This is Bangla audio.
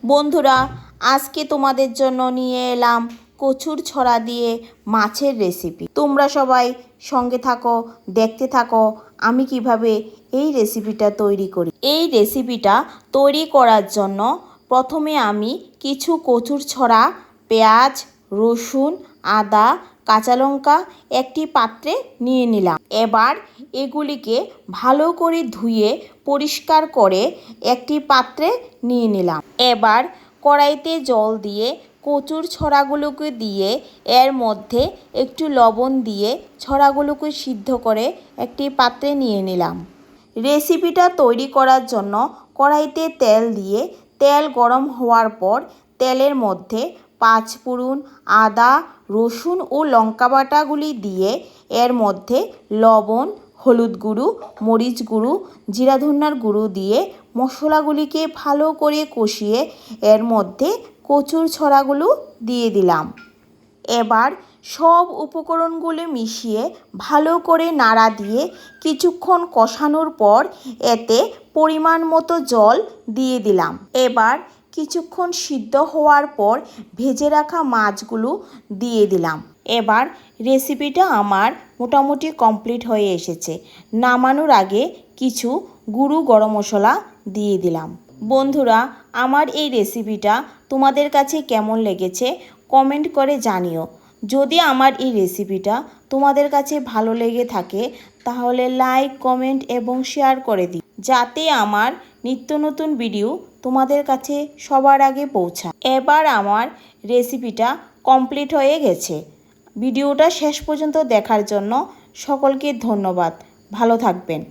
বন্ধুরা, আজকে তোমাদের জন্য নিয়ে এলাম কচুর ছড়া দিয়ে মাছের রেসিপি। তোমরা সবাই সঙ্গে থাকো, দেখতে থাকো আমি কিভাবে এই রেসিপিটা তৈরি করি। এই রেসিপিটা তৈরি করার জন্য প্রথমে আমি কিছু কচুর ছড়া, পেঁয়াজ, রসুন, আদা, কাঁচা লঙ্কা একটি পাত্রে নিয়ে নিলাম। এবার এগুলিকে ভালো করে ধুয়ে পরিষ্কার করে একটি পাত্রে নিয়ে নিলাম। এবার কড়াইতে জল দিয়ে কচুর ছড়াগুলোকে দিয়ে এর মধ্যে একটু লবণ দিয়ে ছড়াগুলোকে সিদ্ধ করে একটি পাত্রে নিয়ে নিলাম। রেসিপিটা তৈরি করার জন্য কড়াইতে তেল দিয়ে তেল গরম হওয়ার পর তেলের মধ্যে পাঁচফোড়ন, আদা, রসুন ও লঙ্কা বাটাগুলি দিয়ে এর মধ্যে লবণ, হলুদ গুঁড়ো, মরিচ গুঁড়ো, জিরা ধনিয়ার গুঁড়ো দিয়ে মশলাগুলিকে ভালো করে কষিয়ে এর মধ্যে কচুর ছড়াগুলো দিয়ে দিলাম। এবার সব উপকরণগুলো মিশিয়ে ভালো করে নাড়া দিয়ে কিছুক্ষণ কষানোর পর এতে পরিমাণ মতো জল দিয়ে দিলাম। এবার কিছুক্ষণ সিদ্ধ হওয়ার পর ভেজে রাখা মাছগুলো দিয়ে দিলাম। এবার রেসিপিটা আমার মোটামুটি কমপ্লিট হয়ে এসেছে। নামানোর আগে কিছু গুঁড়ো গরম মশলা দিয়ে দিলাম। বন্ধুরা, আমার এই রেসিপিটা তোমাদের কাছে কেমন লেগেছে কমেন্ট করে জানিও। যদি আমার এই রেসিপিটা তোমাদের কাছে ভালো লেগে থাকে তাহলে লাইক, কমেন্ট এবং শেয়ার করে দিও, যাতে আমার নিত্য নতুন ভিডিও তোমাদের কাছে সবার আগে পৌঁছায়। এবার আমার রেসিপিটা কমপ্লিট হয়ে গেছে। ভিডিওটা শেষ পর্যন্ত দেখার জন্য সকলকে ধন্যবাদ। ভালো থাকবেন।